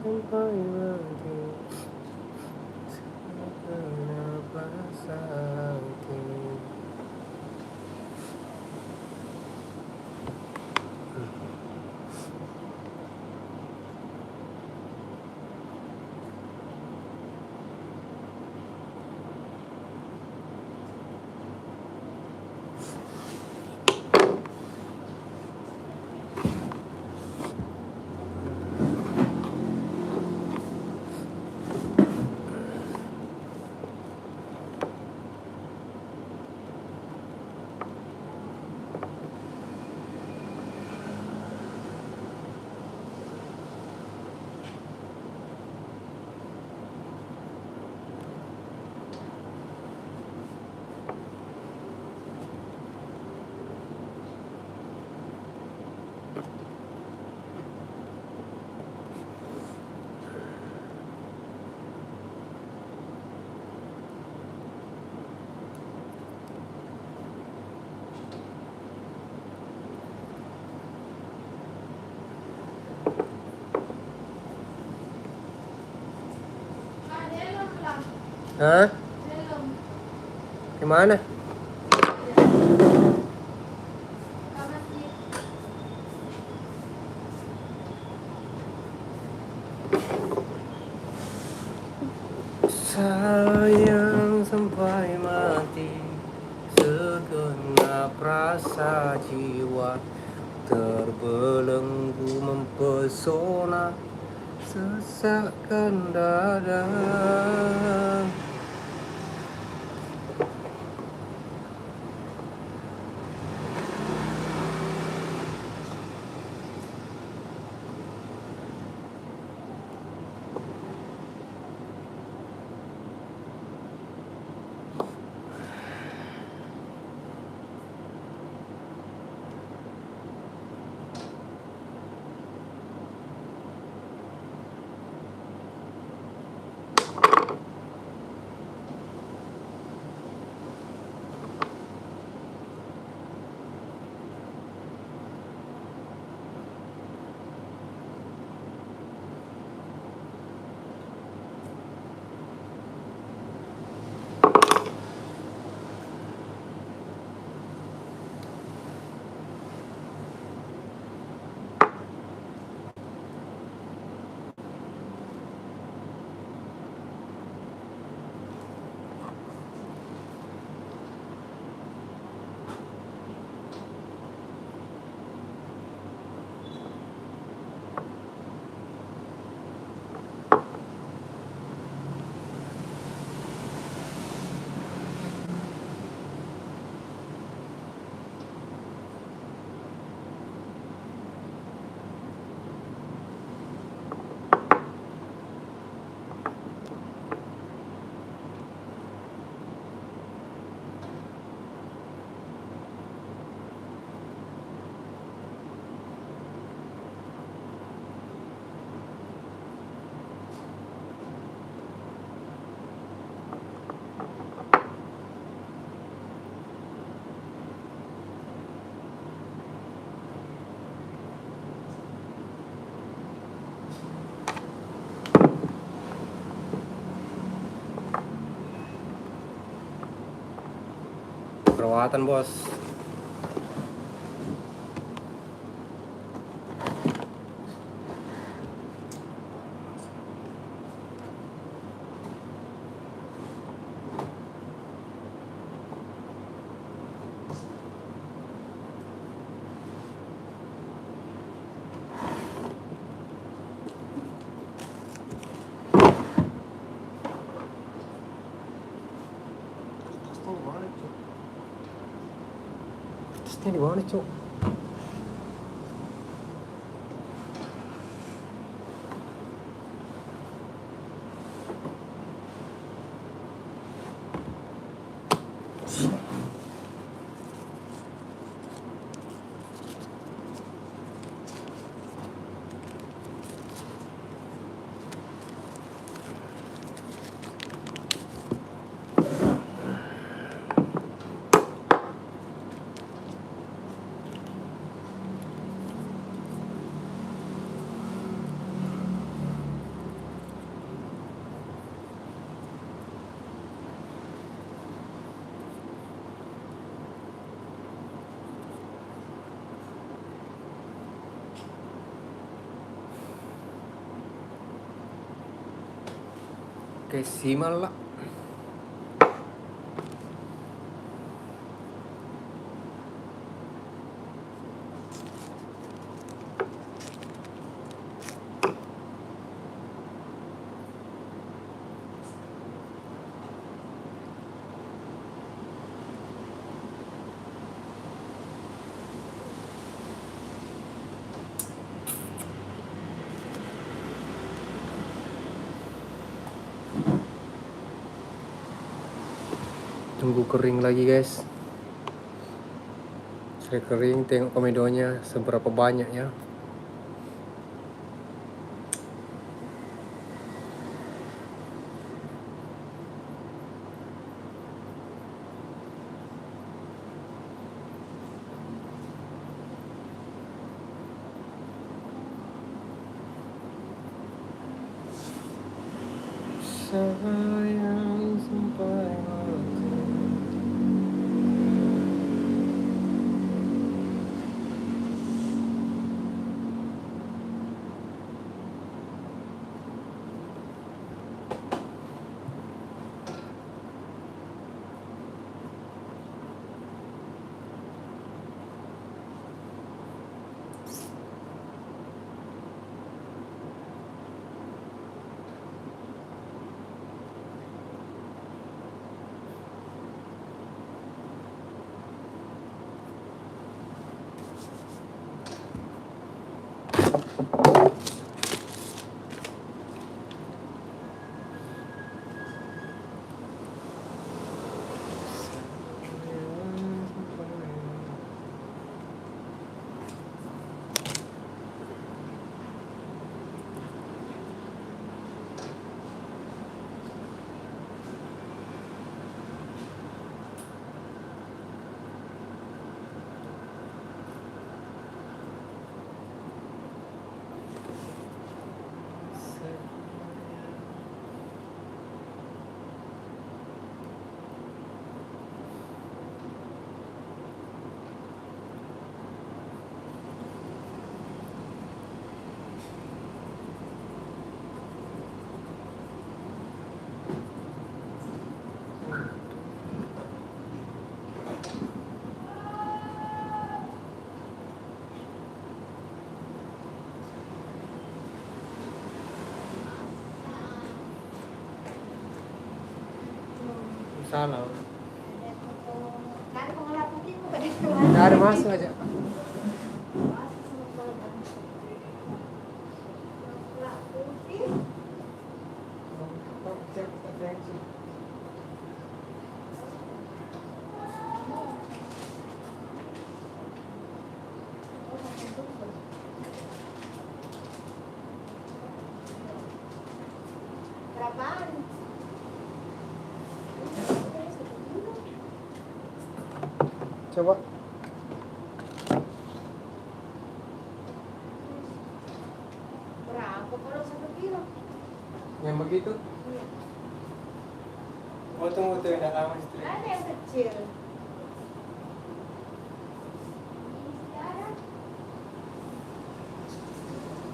sampai mati kenapa sakit. Hah? Gimana? Sayang sampai mati segenap rasa jiwa terbelenggu mempesona sesakkan dada. Perawatan bos. Tasnya di mana cuk? Oke, simal lah. Tunggu kering lagi guys. Saya kering, tengok komedonya seberapa banyak ya. Sayang sampai mati. Salah. Nggak ada, masuk aja. Berapaan? Coba. Berapa kalau 1 kilo? Yang begitu? Iya. Oh, tunggu tuh yang lama istri. Ada yang kecil.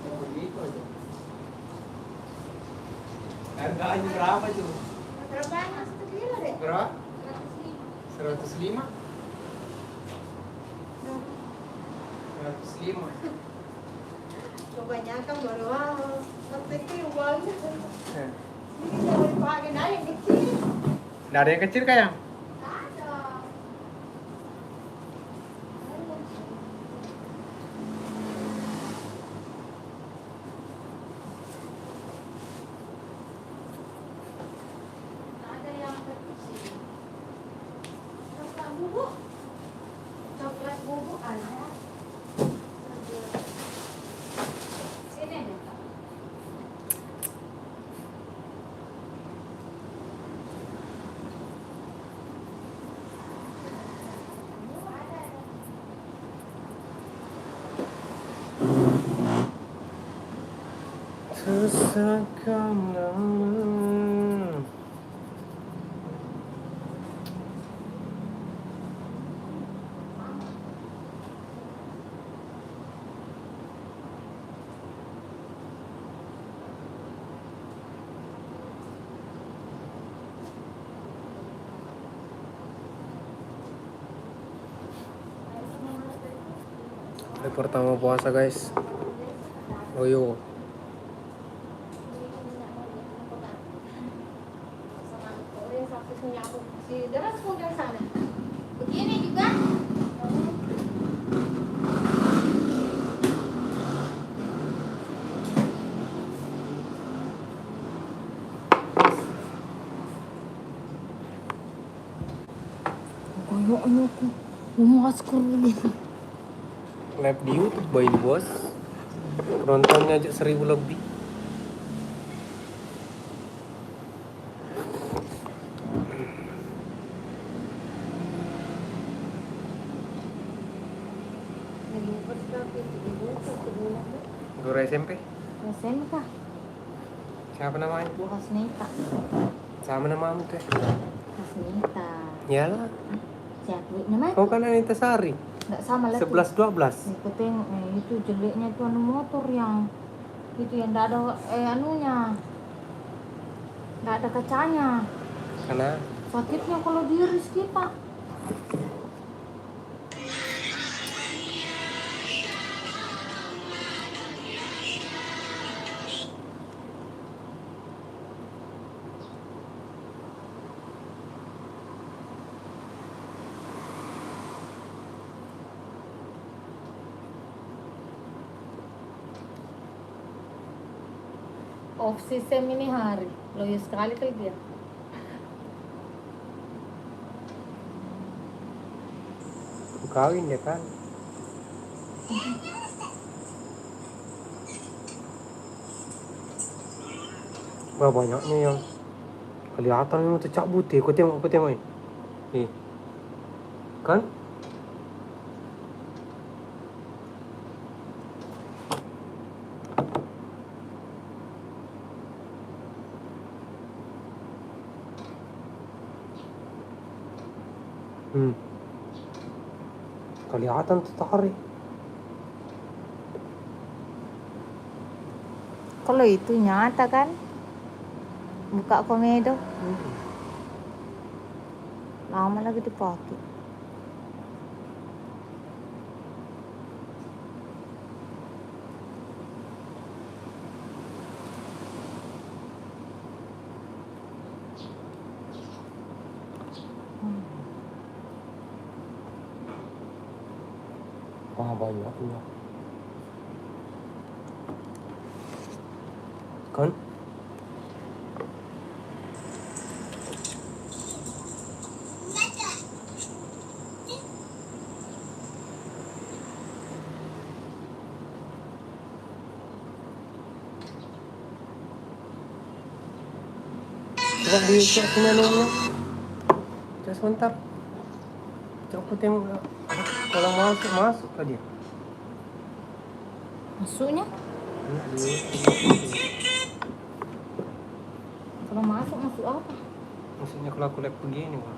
Yang begitu aja. Harganya berapa tuh? Berapaan 1 kilo deh? Berapa? 105. 105? 105. Kebanyakan baru mau. Waktu itu yang banyak. Eh. Ini saya mau dipakai nah yang kecil. Nggak ada yang kecil kayak? Ada. Ada yang kecil. Coklat bubuk. Coklat bubuk ada. Sini deh. Sesakan lama. Hari pertama puasa guys. Loyo. Begini juga. Ano ko? Masker gitu. Live di YouTube boy bos. Penontonnya aja 1000 lebih. Guru SMP. SMK. Siapa namanya? Hasnita. Sama namamu tuh. Hasnita. Iyalah. Siapa namanya? Kau kan Anita Sari. Nggak sama lagi. 11-12. Aku tengok itu jeleknya itu anu motor yang itu yang nggak ada anunya, nggak ada kacanya. Karena Sakitnya kalau diiris kita. Off system ini hari, loyo sekali kali dia. kawin ya kan. Wah banyaknya yang kelihatan ini tuh cak putih. Kau tengok ini. Nih. Kan? Kelihatan tuh tarik. Kalau itu nyata kan, buka komedo, lama lagi dipakai. Wah banyaknya. Kan? Coba di sini anunya. Coba sebentar. Coba aku tengok. Kalau masuk ke dia. Masuknya? Kalau masuk apa? Maksudnya kalau aku live begini wah.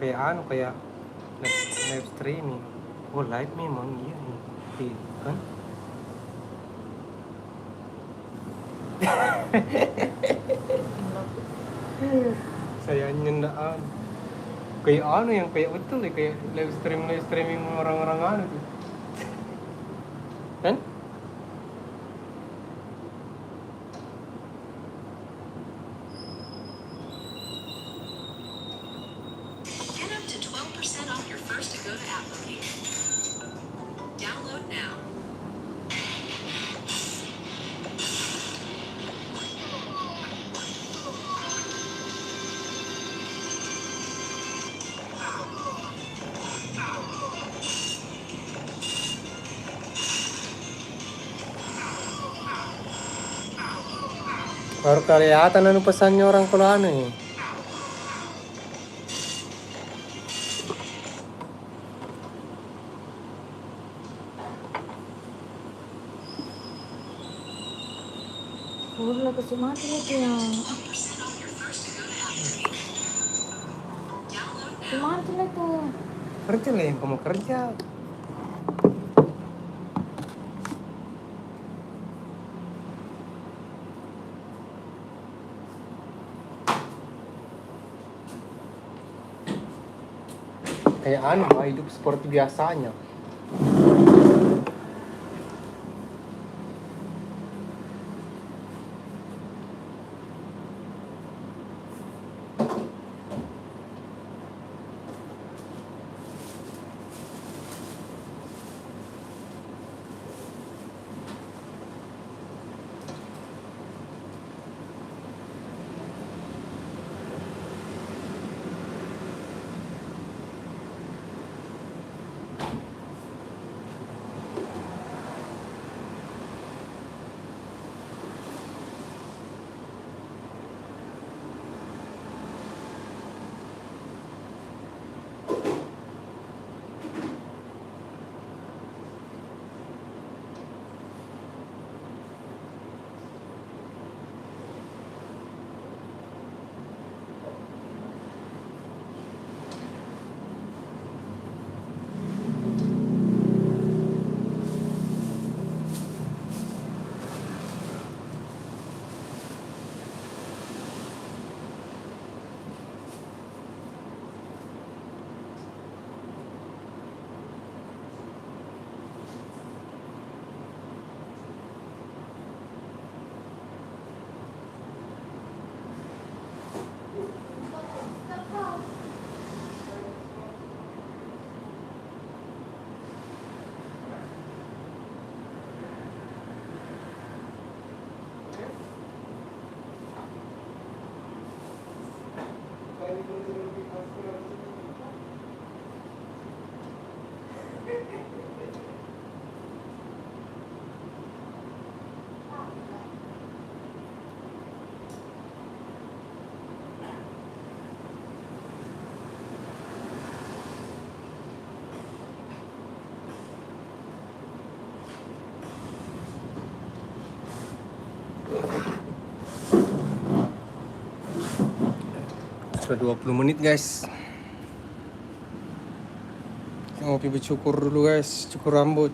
Kayak live streaming. Oh live memang iya nih. Kan? Saya nyendaan kayak yang kayak betul ya kayak live streaming orang-orang tuh. Kan? Get up to 12% off your first Agoda application. Download now. Baru kelihatan pesannya orang kalau ya. Udah kasih mati itu yang. Mati lah tuh. Kerja lah yang kamu kerja. Kayak hidup seperti biasanya. Sudah 20 menit guys. Kita ngopi bercukur dulu guys, cukur rambut.